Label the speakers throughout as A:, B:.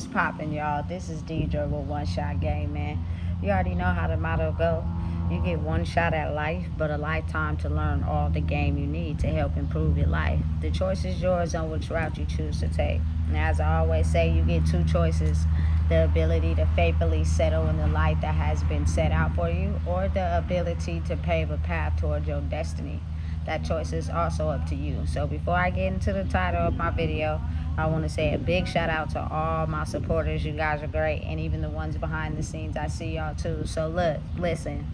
A: What's poppin', y'all? This is Deidre with One Shot Game, man. You already know how the motto go. You get one shot at life, but a lifetime to learn all the game you need to help improve your life. The choice is yours on which route you choose to take. And as I always say, you get two choices: the ability to faithfully settle in the life that has been set out for you, or the ability to pave a path towards your destiny. That choice is also up to you. So before I get into the title of my video, I want to say a big shout out to all my supporters. You guys are great, and even the ones behind the scenes. I see y'all too. So look, listen.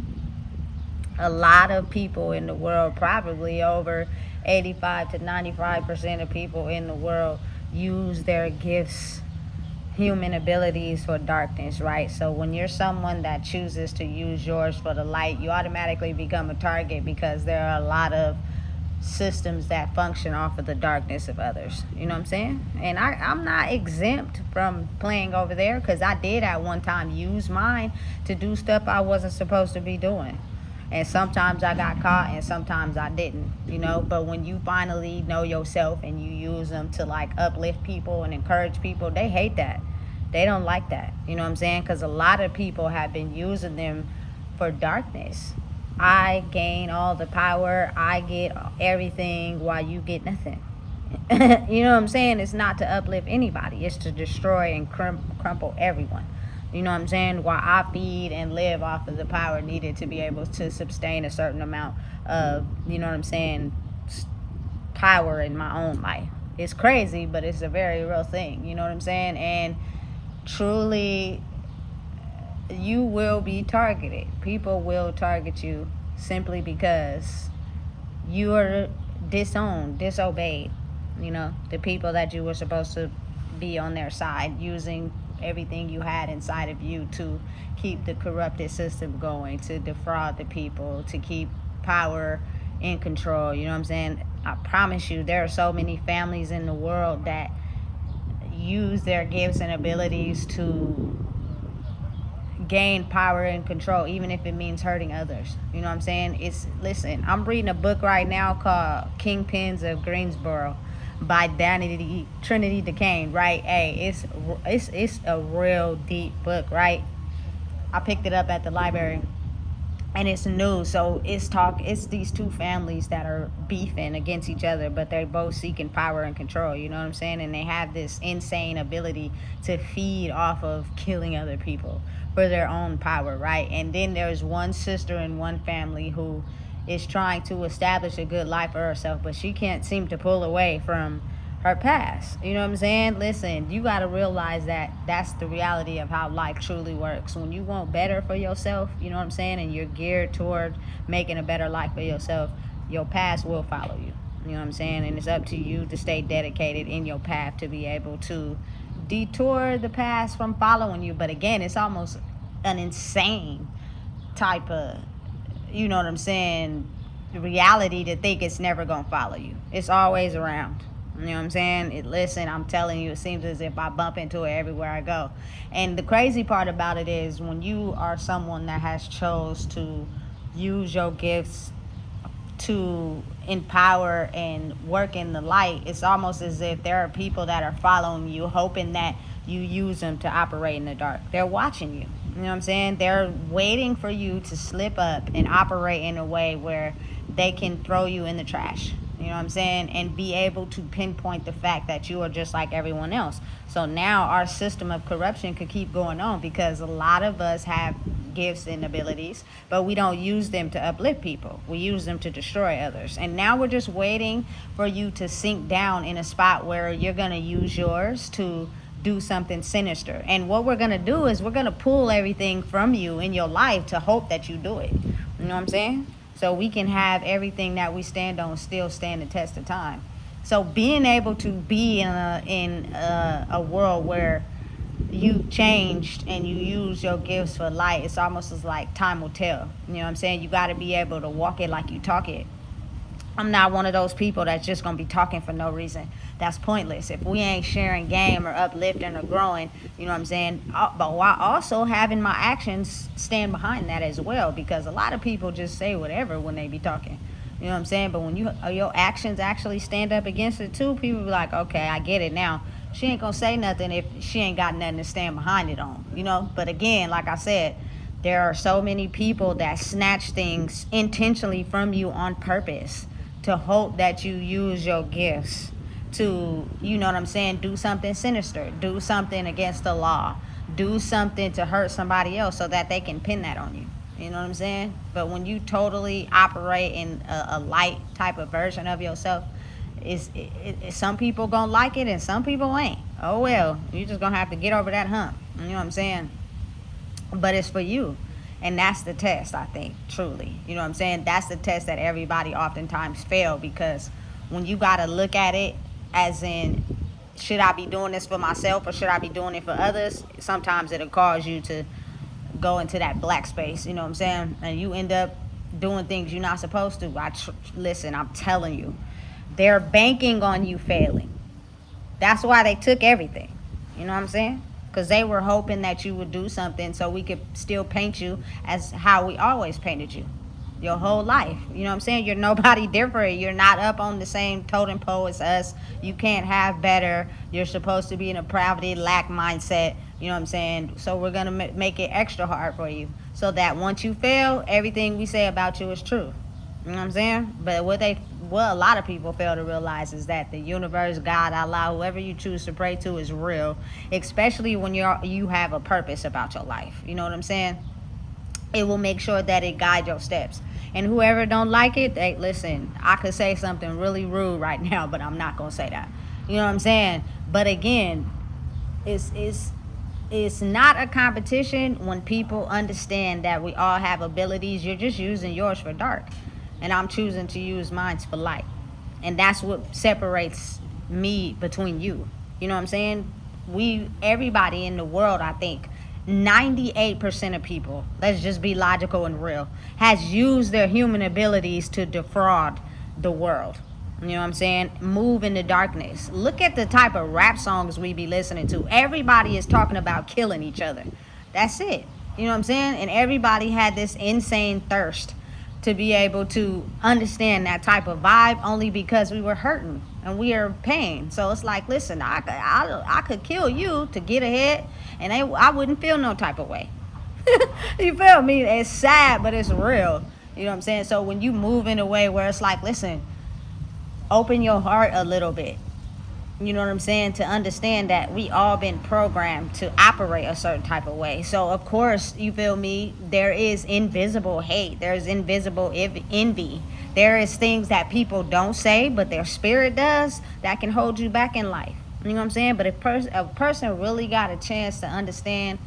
A: A lot of people in the world, probably over 85 to 95% of people in the world, use their gifts, human abilities, for darkness, right? So when you're someone that chooses to use yours for the light, you automatically become a target because there are a lot of systems that function off of the darkness of others. You know what I'm saying? And I'm not exempt from playing over there, because I did at one time use mine to do stuff I wasn't supposed to be doing. And sometimes I got caught and sometimes I didn't, but when you finally know yourself and you use them to like uplift people and encourage people, they hate that. They don't like that. You know what I'm saying? Because a lot of people have been using them for darkness. I gain all the power, I get everything while you get nothing. You know what I'm saying? It's not to uplift anybody, it's to destroy and crumple everyone. You know what I'm saying? While I feed and live off of the power needed to be able to sustain a certain amount of, you know what I'm saying, power in my own life. It's crazy, but it's a very real thing. You know what I'm saying? And truly, you will be targeted. People will target you simply because you are disowned, disobeyed. The people that you were supposed to be on their side, using everything you had inside of you to keep the corrupted system going, to defraud the people, to keep power in control. You know what I'm saying? I promise you, there are so many families in the world that use their gifts and abilities to gain power and control, even if it means hurting others. You know what I'm saying? Listen, I'm reading a book right now called Kingpins of Greensboro by Trinity DeCane, right? Hey, it's a real deep book, right? I picked it up at the library, and it's new. So it's these two families that are beefing against each other, but they're both seeking power and control. You know what I'm saying? And they have this insane ability to feed off of killing other people for their own power, right? And then there's one sister in one family who is trying to establish a good life for herself, but she can't seem to pull away from her past. You know what I'm saying? Listen, you got to realize that that's the reality of how life truly works. When you want better for yourself, you know what I'm saying, and you're geared toward making a better life for yourself, your past will follow you. You know what I'm saying? And it's up to you to stay dedicated in your path to be able to detour the past from following you. But again, it's almost an insane type of, you know what I'm saying, reality to think it's never going to follow you. It's always around. You know what I'm saying? Listen, I'm telling you, it seems as if I bump into it everywhere I go. And the crazy part about it is, when you are someone that has chose to use your gifts to empower and work in the light, it's almost as if there are people that are following you, hoping that you use them to operate in the dark. They're watching you. You know what I'm saying? They're waiting for you to slip up and operate in a way where they can throw you in the trash. You know what I'm saying? And be able to pinpoint the fact that you are just like everyone else. So now our system of corruption could keep going on, because a lot of us have gifts and abilities, but we don't use them to uplift people. We use them to destroy others. And now we're just waiting for you to sink down in a spot where you're going to use yours to do something sinister. And what we're going to do is we're going to pull everything from you in your life to hope that you do it. You know what I'm saying? So we can have everything that we stand on still stand the test of time. So being able to be in a world where you've changed and you use your gifts for light, it's almost as like time will tell. You know what I'm saying? You got to be able to walk it like you talk it. I'm not one of those people that's just going to be talking for no reason. That's pointless. If we ain't sharing game or uplifting or growing, you know what I'm saying? But while also having my actions stand behind that as well, because a lot of people just say whatever when they be talking. You know what I'm saying? But when your actions actually stand up against it too, people be like, okay, I get it now. She ain't gonna say nothing if she ain't got nothing to stand behind it on, you know? But again, like I said, there are so many people that snatch things intentionally from you on purpose to hope that you use your gifts to, you know what I'm saying, do something sinister, do something against the law, do something to hurt somebody else so that they can pin that on you. You know what I'm saying? But when you totally operate in a light type of version of yourself, some people gonna like it and some people ain't. Oh well, you just gonna have to get over that hump. You know what I'm saying? But it's for you. And that's the test, I think, truly. You know what I'm saying? That's the test that everybody oftentimes fail, because when you got to look at it as in, should I be doing this for myself or should I be doing it for others? Sometimes it'll cause you to go into that black space, you know what I'm saying? And you end up doing things you're not supposed to. Listen, I'm telling you, they're banking on you failing. That's why they took everything. You know what I'm saying? Because they were hoping that you would do something so we could still paint you as how we always painted you your whole life. You know what I'm saying? You're nobody different. You're not up on the same totem pole as us. You can't have better. You're supposed to be in a poverty, lack mindset. You know what I'm saying? So we're going to make it extra hard for you so that once you fail, everything we say about you is true. You know what I'm saying? But what a lot of people fail to realize is that the universe, God, Allah, whoever you choose to pray to is real, especially when you have a purpose about your life. You know what I'm saying? It will make sure that it guides your steps. And whoever don't like it, hey, listen, I could say something really rude right now, but I'm not going to say that. You know what I'm saying? But again, it's not a competition when people understand that we all have abilities. You're just using yours for dark. And I'm choosing to use mine for light. And that's what separates me between you. You know what I'm saying? Everybody in the world, I think, 98% of people, let's just be logical and real, has used their human abilities to defraud the world. You know what I'm saying? Move in the darkness. Look at the type of rap songs we be listening to. Everybody is talking about killing each other. That's it. You know what I'm saying? And everybody had this insane thirst to be able to understand that type of vibe only because we were hurting and we are pain. So it's like, listen, I could kill you to get ahead and I wouldn't feel no type of way. You feel me? It's sad, but it's real. You know what I'm saying? So when you move in a way where it's like, listen, open your heart a little bit. You know what I'm saying? To understand that we all been programmed to operate a certain type of way. So, of course, you feel me? There is invisible hate. There's invisible envy. There is things that people don't say, but their spirit does, that can hold you back in life. You know what I'm saying? But if a person really got a chance to understand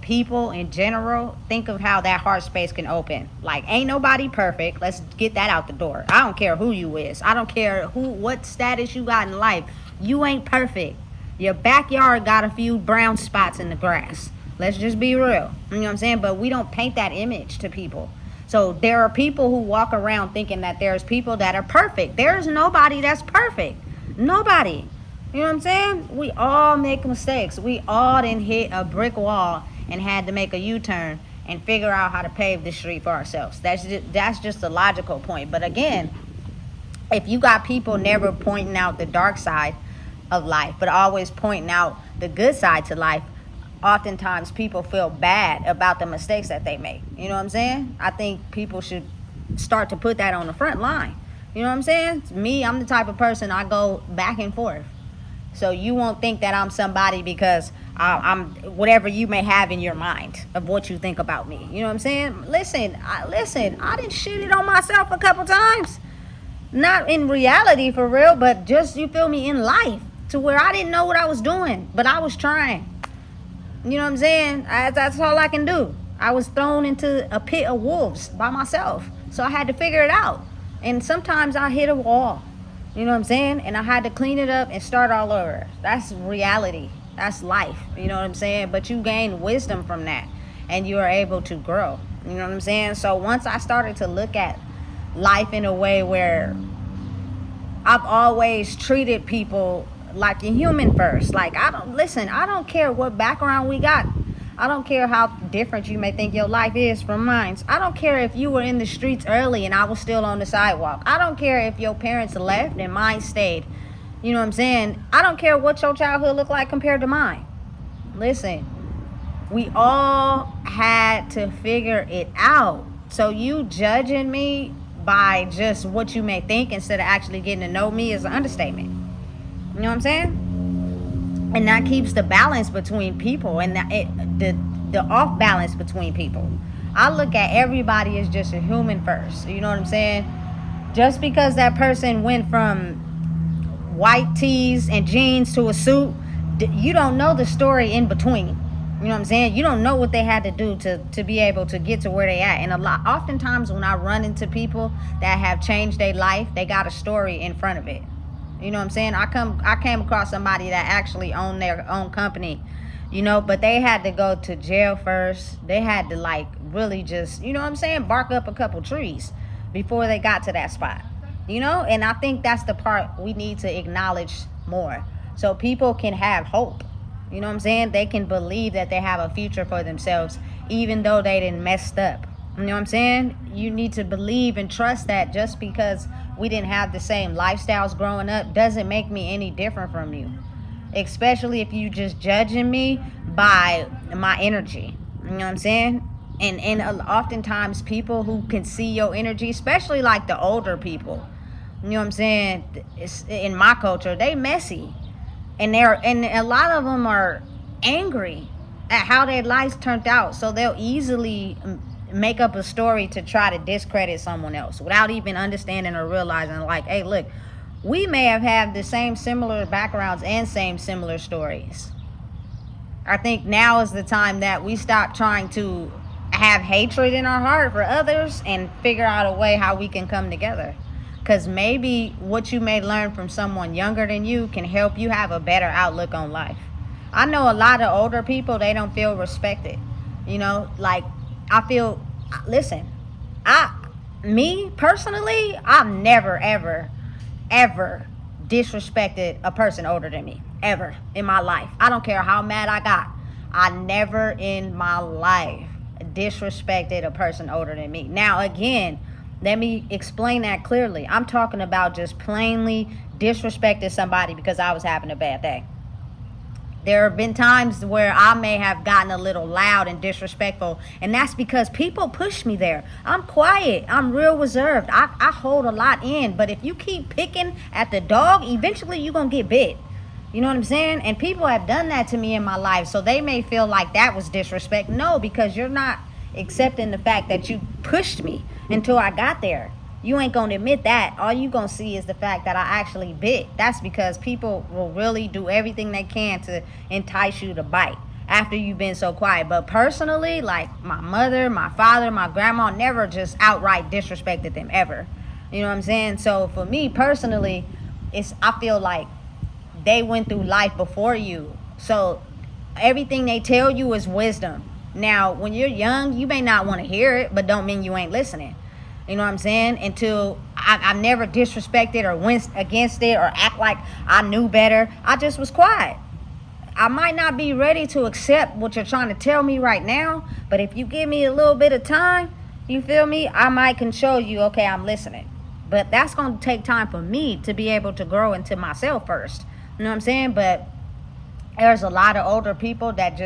A: people in general, think of how that heart space can open. Like, ain't nobody perfect. Let's get that out the door. I don't care who you is. I don't care what status you got in life. You ain't perfect. Your backyard got a few brown spots in the grass. Let's just be real. You know what I'm saying? But we don't paint that image to people. So there are people who walk around thinking that there's people that are perfect. There's nobody that's perfect. Nobody. You know what I'm saying? We all make mistakes. We all didn't hit a brick wall and had to make a U-turn and figure out how to pave the street for ourselves. That's just a logical point. But again, if you got people never pointing out the dark side of life, but always pointing out the good side to life, oftentimes people feel bad about the mistakes that they make. You know what I'm saying? I think people should start to put that on the front line. You know what I'm saying? Me, I'm the type of person, I go back and forth. So you won't think that I'm somebody because I'm whatever you may have in your mind of what you think about me. You know what I'm saying? Listen, I done shit it on myself a couple times. Not in reality for real, but just, you feel me, in life, to where I didn't know what I was doing, but I was trying. You know what I'm saying? That's all I can do. I was thrown into a pit of wolves by myself, so I had to figure it out. And sometimes I hit a wall, you know what I'm saying? And I had to clean it up and start all over. That's reality. That's life, you know what I'm saying? But you gain wisdom from that, and you are able to grow. You know what I'm saying? So once I started to look at life in a way where I've always treated people like a human first. Like, I don't care what background we got. I don't care how different you may think your life is from mine. I don't care if you were in the streets early and I was still on the sidewalk. I don't care if your parents left and mine stayed. You know what I'm saying? I don't care what your childhood looked like compared to mine. Listen, we all had to figure it out. So you judging me by just what you may think instead of actually getting to know me is an understatement. You know what I'm saying? And that keeps the balance between people and the off balance between people. I look at everybody as just a human first. You know what I'm saying? Just because that person went from white tees and jeans to a suit, you don't know the story in between. You know what I'm saying? You don't know what they had to do to be able to get to where they at. And oftentimes when I run into people that have changed their life, they got a story in front of it. You know what I'm saying? I came across somebody that actually owned their own company, but they had to go to jail first. They had to like really just, you know what I'm saying, bark up a couple trees before they got to that spot. And I think that's the part we need to acknowledge more, so people can have hope. You know what I'm saying? They can believe that they have a future for themselves even though they didn't messed up. You know what I'm saying? You need to believe and trust that just because we didn't have the same lifestyles growing up doesn't make me any different from you. Especially if you just judging me by my energy. You know what I'm saying? And oftentimes people who can see your energy, especially like the older people, you know what I'm saying? It's, in my culture, they messy, and a lot of them are angry at how their lives turned out, so they'll easily make up a story to try to discredit someone else without even understanding or realizing, like, hey, look, we may have had the same similar backgrounds and same similar stories. I think now is the time that we stop trying to have hatred in our heart for others and figure out a way how we can come together. Because maybe what you may learn from someone younger than you can help you have a better outlook on life. I know a lot of older people, they don't feel respected. Like, listen, me personally, I've never, ever, ever disrespected a person older than me. Ever in my life. I don't care how mad I got. I never in my life disrespected a person older than me. Now, again, let me explain that clearly. I'm talking about just plainly disrespecting somebody because I was having a bad day. There have been times where I may have gotten a little loud and disrespectful, and that's because people push me there. I'm quiet. I'm real reserved. I hold a lot in, but if you keep picking at the dog, eventually you're going to get bit. You know what I'm saying? And people have done that to me in my life, so they may feel like that was disrespect. No, because you're not accepting the fact that you pushed me until I got there. You ain't gonna admit that. All you gonna see is the fact that I actually bit. That's because people will really do everything they can to entice you to bite after you've been so quiet. But personally, like my mother, my father, my grandma, never just outright disrespected them ever. You know what I'm saying? So for me personally, I feel like they went through life before you. So everything they tell you is wisdom. Now, when you're young, you may not want to hear it, but don't mean you ain't listening. You know what I'm saying? Until I never disrespected or went against it or act like I knew better. I just was quiet. I might not be ready to accept what you're trying to tell me right now, but if you give me a little bit of time, you feel me? I might can show you, okay, I'm listening. But that's going to take time for me to be able to grow into myself first. You know what I'm saying? But there's a lot of older people that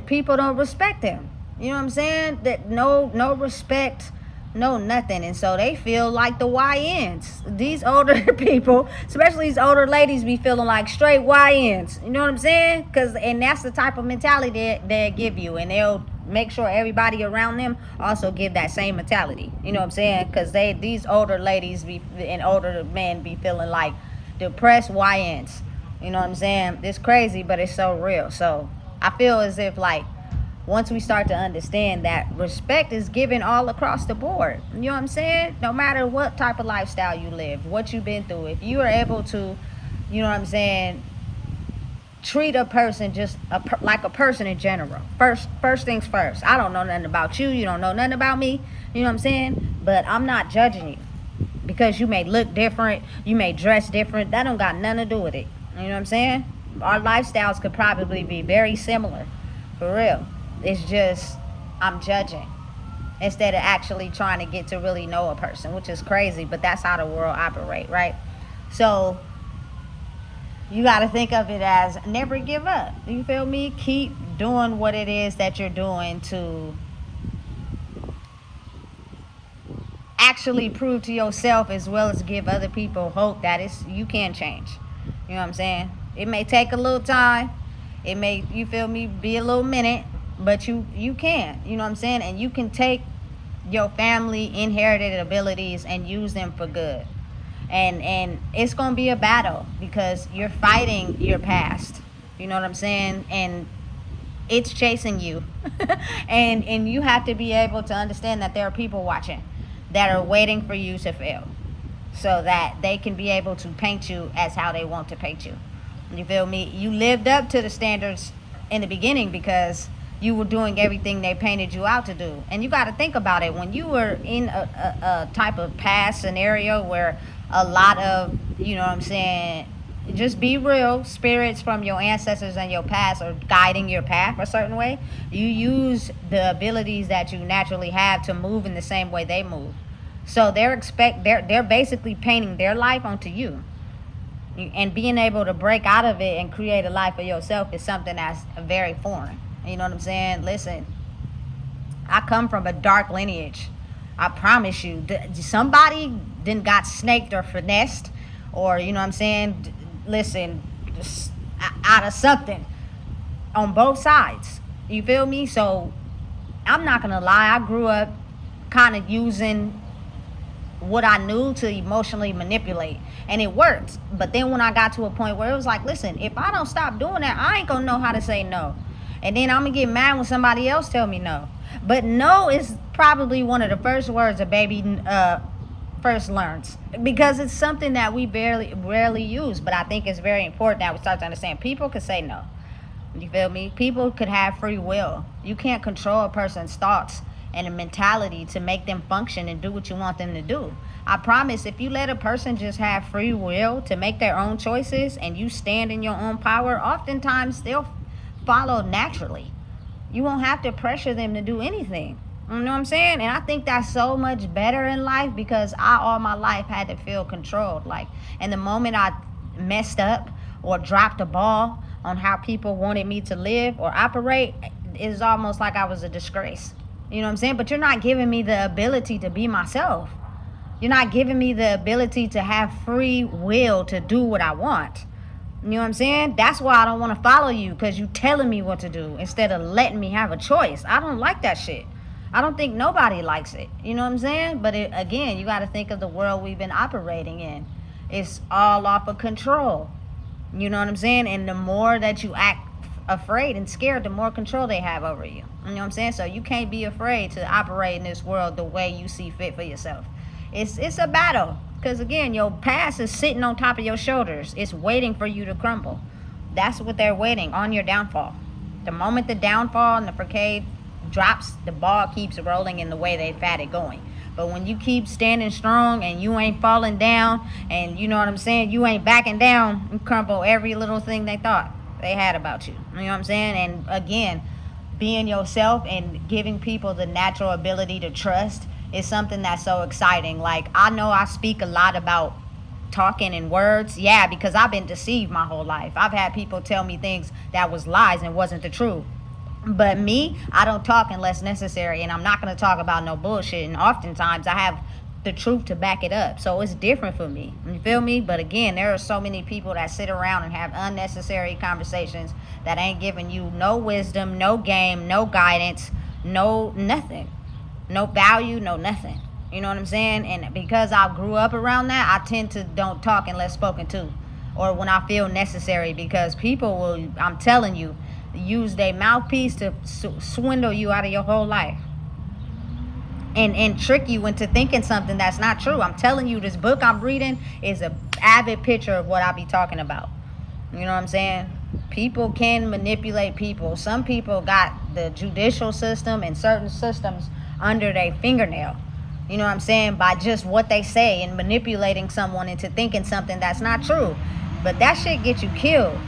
A: people don't respect them. You know what I'm saying? That no respect, no nothing. And so they feel like the YNs. These older people, especially these older ladies, be feeling like straight YNs. You know what I'm saying? And that's the type of mentality they give you. And they'll make sure everybody around them also give that same mentality. You know what I'm saying? Because these older ladies and older men be feeling like depressed YNs. You know what I'm saying? It's crazy, but it's so real. So I feel as if, like, once we start to understand that respect is given all across the board, you know what I'm saying? No matter what type of lifestyle you live, what you've been through, if you are able to, you know what I'm saying, treat a person just like a person in general. First things first. I don't know nothing about you. You don't know nothing about me. You know what I'm saying? But I'm not judging you because you may look different. You may dress different. That don't got nothing to do with it. You know what I'm saying? Our lifestyles could probably be very similar. For real. It's just I'm judging instead of actually trying to get to really know a person, which is crazy, but that's how the world operates, right? So You got to think of it as never give up. You feel me? Keep doing what it is that you're doing to actually prove to yourself as well as give other people hope that you can change. You know what I'm saying? It may take a little time. It may, you feel me, be a little minute, but you can. You know what I'm saying? And you can take your family inherited abilities and use them for good. And it's going to be a battle because you're fighting your past. You know what I'm saying? And it's chasing you. And you have to be able to understand that there are people watching that are waiting for you to fail so that they can be able to paint you as how they want to paint you. You feel me? You lived up to the standards in the beginning because you were doing everything they painted you out to do. And you got to think about it. When you were in a type of past scenario where a lot of, you know what I'm saying, just be real, spirits from your ancestors and your past are guiding your path a certain way, you use the abilities that you naturally have to move in the same way they move. So they're basically painting their life onto you. And being able to break out of it and create a life for yourself is something that's very foreign. You know what I'm saying? Listen, I come from a dark lineage. I promise you. Somebody didn't got snaked or finessed, or, you know what I'm saying? Listen, out of something on both sides. You feel me? So I'm not going to lie. I grew up kind of using what I knew to emotionally manipulate, and it worked. But then when I got to a point where it was like, listen, if I don't stop doing that, I ain't gonna know how to say no. And then I'm gonna get mad when somebody else tell me no. But no is probably one of the first words a baby first learns, because it's something that we rarely use. But I think it's very important that we start to understand people could say no. You feel me? People could have free will. You can't control a person's thoughts and a mentality to make them function and do what you want them to do. I promise, if you let a person just have free will to make their own choices and you stand in your own power, oftentimes they'll follow naturally. You won't have to pressure them to do anything. You know what I'm saying? And I think that's so much better in life, because I all my life had to feel controlled. Like, and the moment I messed up or dropped the ball on how people wanted me to live or operate, it's almost like I was a disgrace. You know what I'm saying? But you're not giving me the ability to be myself. You're not giving me the ability to have free will to do what I want. You know what I'm saying? That's why I don't want to follow you, because you telling me what to do instead of letting me have a choice. I don't like that shit. I don't think nobody likes it. You know what I'm saying? But again, you got to think of the world we've been operating in. It's all off of control. You know what I'm saying? And the more that you act afraid and scared, the more control they have over you. You know what I'm saying? So you can't be afraid to operate in this world the way you see fit for yourself. It's a battle, because again, your past is sitting on top of your shoulders. It's waiting for you to crumble. That's what they're waiting on, your downfall. The moment the downfall and the facade drops, the ball keeps rolling in the way they've had it going. But when you keep standing strong and you ain't falling down, and you know what I'm saying, you ain't backing down, you crumble every little thing they thought they had about you. You know what I'm saying? And again, being yourself and giving people the natural ability to trust is something that's so exciting. Like, I know I speak a lot about talking in words, yeah, because I've been deceived my whole life. I've had people tell me things that was lies and wasn't the truth. But me, I don't talk unless necessary, and I'm not going to talk about no bullshit. And oftentimes I have the truth to back it up. So it's different for me. You feel me? But again, there are so many people that sit around and have unnecessary conversations that ain't giving you no wisdom, no game, no guidance, no nothing, no value, no nothing. You know what I'm saying? And because I grew up around that, I tend to don't talk unless spoken to, or when I feel necessary, because people will, I'm telling you, use their mouthpiece to swindle you out of your whole life. And trick you into thinking something that's not true. I'm telling you, this book I'm reading is a avid picture of what I be talking about. You know what I'm saying? People can manipulate people. Some people got the judicial system and certain systems under their fingernail. You know what I'm saying? By just what they say and manipulating someone into thinking something that's not true. But that shit get you killed.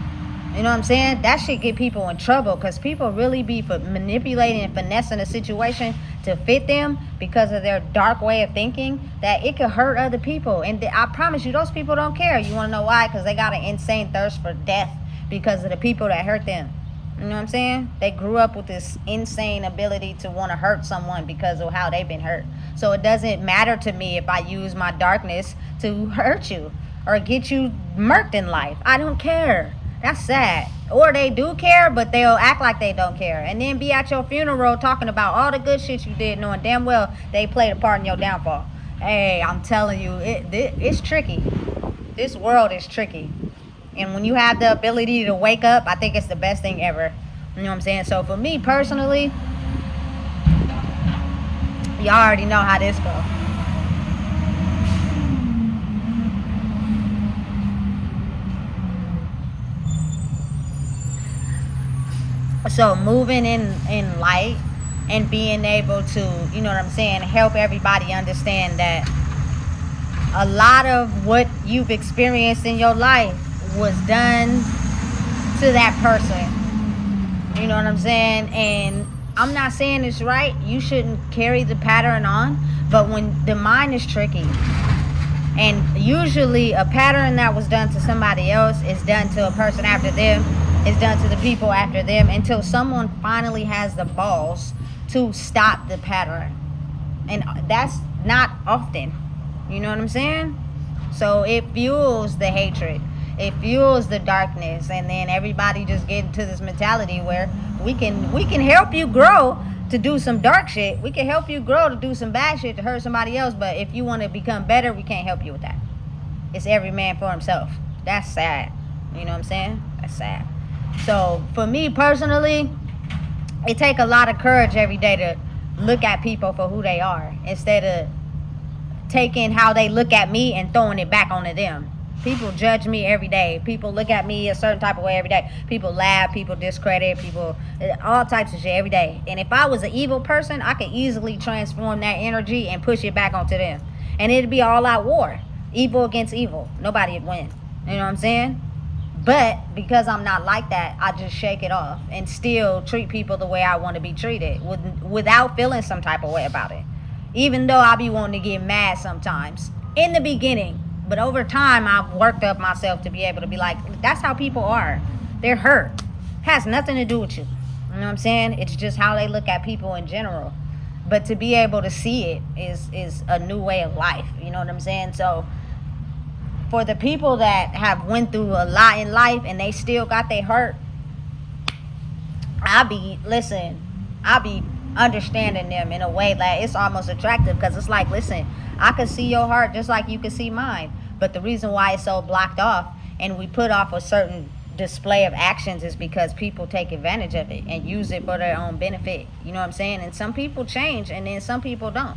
A: You know what I'm saying? That shit get people in trouble, because people really be for manipulating and finessing a situation to fit them because of their dark way of thinking, that it could hurt other people. And I promise you, those people don't care. You want to know why? Because they got an insane thirst for death because of the people that hurt them. You know what I'm saying? They grew up with this insane ability to want to hurt someone because of how they've been hurt. So it doesn't matter to me if I use my darkness to hurt you or get you murked in life. I don't care. That's sad. Or they do care, but they'll act like they don't care. And then be at your funeral talking about all the good shit you did, knowing damn well they played a part in your downfall. Hey, I'm telling you, it's tricky. This world is tricky. And when you have the ability to wake up, I think it's the best thing ever. You know what I'm saying? So for me personally, y'all already know how this goes. So moving in light and being able to, you know what I'm saying, help everybody understand that a lot of what you've experienced in your life was done to that person. You know what I'm saying? And I'm not saying it's right. You shouldn't carry the pattern on. But when the mind is tricky, and usually a pattern that was done to somebody else is done to a person after them, is done to the people after them, until someone finally has the balls to stop the pattern. And that's not often. You know what I'm saying? So it fuels the hatred. It fuels the darkness, and then everybody just get into this mentality where we can help you grow to do some dark shit. We can help you grow to do some bad shit to hurt somebody else, but if you want to become better, we can't help you with that. It's every man for himself. That's sad. You know what I'm saying? That's sad. So for me personally, it takes a lot of courage every day to look at people for who they are instead of taking how they look at me and throwing it back onto them. People judge me every day. People look at me a certain type of way every day. People laugh, people discredit, people, all types of shit every day. And if I was an evil person, I could easily transform that energy and push it back onto them. And it'd be all out war. Evil against evil. Nobody would win. You know what I'm saying? But because I'm not like that, I just shake it off and still treat people the way I want to be treated without feeling some type of way about it. Even though I be wanting to get mad sometimes in the beginning. But over time, I've worked up myself to be able to be like, that's how people are. They're hurt. Has nothing to do with you. You know what I'm saying? It's just how they look at people in general. But to be able to see it is a new way of life. You know what I'm saying? So for the people that have went through a lot in life and they still got their hurt, I be understanding them in a way that it's almost attractive, because it's like, listen, I could see your heart just like you could see mine. But the reason why it's so blocked off and we put off a certain display of actions is because people take advantage of it and use it for their own benefit. You know what I'm saying? And some people change and then some people don't.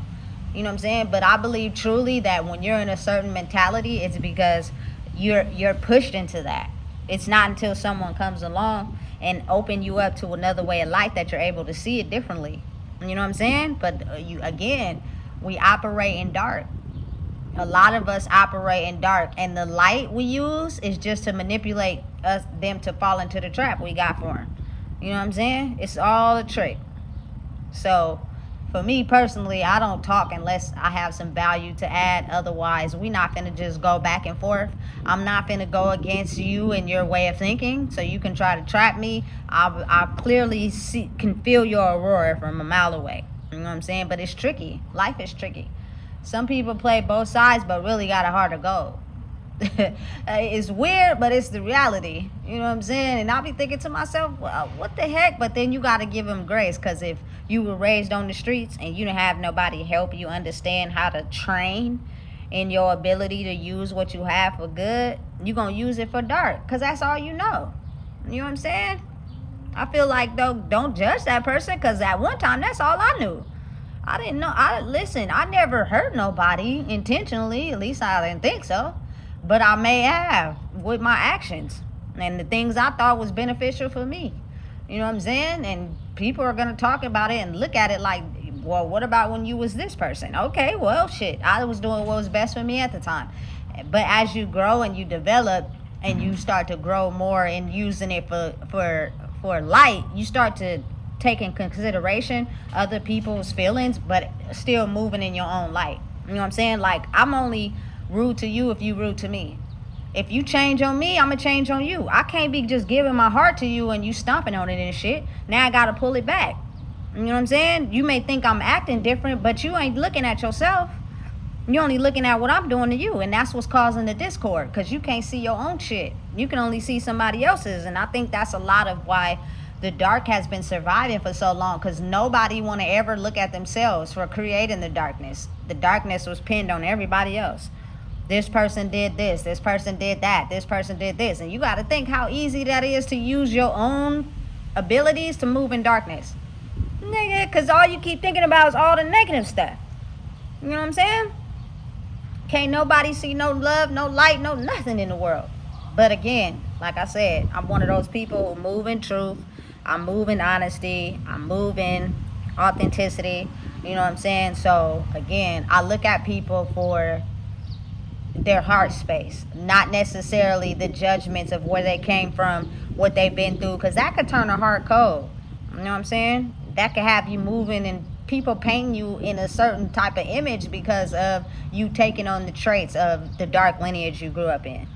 A: You know what I'm saying? But I believe truly that when you're in a certain mentality, it's because you're pushed into that. It's not until someone comes along and open you up to another way of life that you're able to see it differently. You know what I'm saying? But we operate in dark. A lot of us operate in dark, and the light we use is just to manipulate them to fall into the trap we got for them. You know what I'm saying? It's all a trick. So for me personally, I don't talk unless I have some value to add. Otherwise, we're not going to just go back and forth. I'm not going to go against you and your way of thinking so you can try to trap me. I clearly can feel your aurora from a mile away. You know what I'm saying? But it's tricky. Life is tricky. Some people play both sides but really got a heart of gold. It's weird, but it's the reality. You know what I'm saying? And I'll be thinking to myself, well, what the heck? But then you got to give them grace, because if you were raised on the streets and you didn't have nobody help you understand how to train in your ability to use what you have for good, you're going to use it for dark, because that's all you know. You know what I'm saying? I feel like, though, don't judge that person, because at one time, that's all I knew. I didn't know. I never hurt nobody intentionally. At least I didn't think so. But I may have with my actions and the things I thought was beneficial for me. You know what I'm saying? And people are going to talk about it and look at it like, well, what about when you was this person? Okay, well, shit, I was doing what was best for me at the time. But as you grow and you develop and you start to grow more and using it for light, you start to taking consideration other people's feelings, but still moving in your own light. You know what I'm saying? Like, I'm only rude to you if you rude to me. If you change on me, I'm going to change on you. I can't be just giving my heart to you and you stomping on it and shit. Now I got to pull it back. You know what I'm saying? You may think I'm acting different, but you ain't looking at yourself. You're only looking at what I'm doing to you, and that's what's causing the discord, because you can't see your own shit. You can only see somebody else's, and I think that's a lot of why the dark has been surviving for so long, because nobody want to ever look at themselves for creating the darkness. The darkness was pinned on everybody else. This person did this person did that, this person did this, and you got to think how easy that is to use your own abilities to move in darkness. Nigga, because all you keep thinking about is all the negative stuff. You know what I'm saying? Can't nobody see no love, no light, no nothing in the world. But again, like I said, I'm one of those people who move in truth. I move in honesty. I move in authenticity. You know what I'm saying? So again, I look at people for their heart space, not necessarily the judgments of where they came from, what they've been through, because that could turn a heart cold. You know what I'm saying? That could have you moving and people paint you in a certain type of image because of you taking on the traits of the dark lineage you grew up in,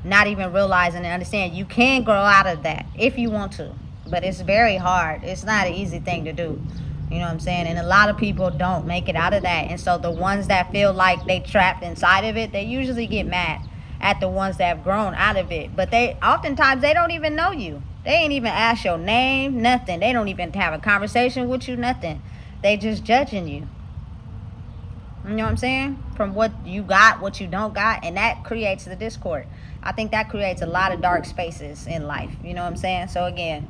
A: not even realizing and understand you can grow out of that if you want to, but it's very hard. It's not an easy thing to do. You know what I'm saying? And a lot of people don't make it out of that, and so the ones that feel like they trapped inside of it, they usually get mad at the ones that have grown out of it. But they oftentimes they don't even know you. They ain't even ask your name, nothing. They don't even have a conversation with you, nothing. They just judging you. You know what I'm saying? From what you got, what you don't got, and that creates the discord. I think that creates a lot of dark spaces in life. You know what I'm saying? So again,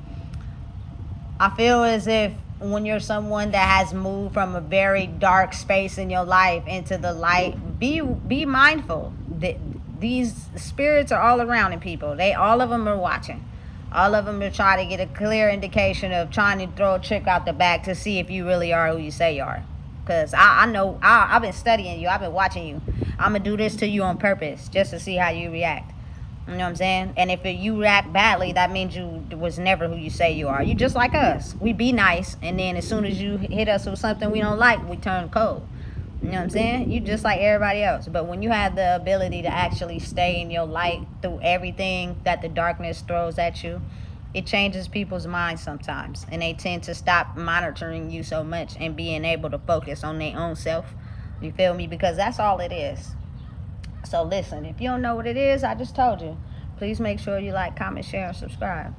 A: I feel as if when you're someone that has moved from a very dark space in your life into the light, be mindful that these spirits are all around in people. All of them are watching. All of them are trying to get a clear indication of trying to throw a trick out the back to see if you really are who you say you are. Because I know, I've been studying you. I've been watching you. I'm going to do this to you on purpose just to see how you react. You know what I'm saying? And if you react badly, that means you was never who you say you are. You just like us. We be nice, and then as soon as you hit us with something we don't like, we turn cold. You know what I'm saying? You just like everybody else. But when you have the ability to actually stay in your light through everything that the darkness throws at you, it changes people's minds sometimes. And they tend to stop monitoring you so much and being able to focus on their own self. You feel me? Because that's all it is. So listen, if you don't know what it is, I just told you. Please make sure you like, comment, share, and subscribe.